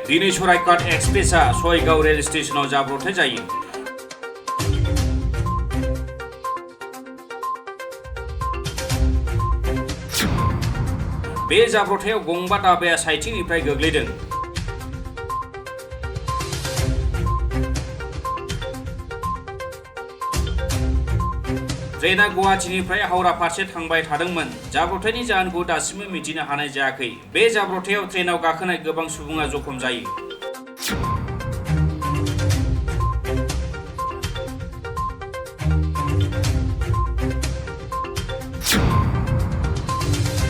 दिनै सराइघाट एक्सप्रेसआ सयगाव रेल स्टेशनाव जाब्रबथाय जायो। बे जाब्रबथायाव गंबा दाबाया साइथिंनिफ्राय गोग्लैदों। ट्रेनआ गुवाहाटीनिफ्राय हावड़ा फारसे थांबाय थादोंमोन। जाब्रबथायनि जाहोनखौ दासिमबो मिथिनो हानाय जायाखै। बे जाब्रबथायाव ट्रेनआव गाखोनाय गोबां सुबुङा जखम जायो।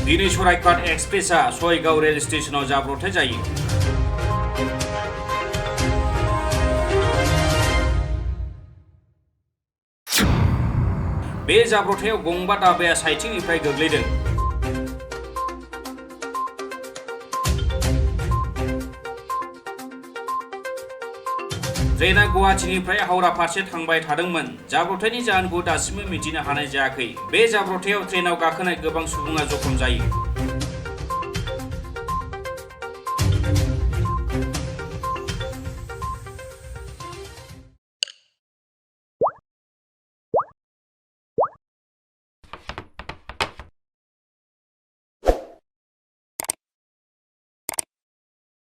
दिनै सराइघाट एक्सप्रेसआ सयगाव रेल स्टेशनाव जाब्रबथाय जायो। बे जाब्रबथायाव गंबा दाबाया साइथिंनिफ्राय गोग्लैदों। ट्रेनआ गुवाहाटीनिफ्राय हावड़ा फारसे थांबाय थादोंमोन। जाब्रबथायनि जाहोनखौ दासिमबो मिथिनो हानाय जायाखै। बे जाब्रबथायाव ट्रेनआव गाखोनाय गोबां सुबुङा जखम जायो।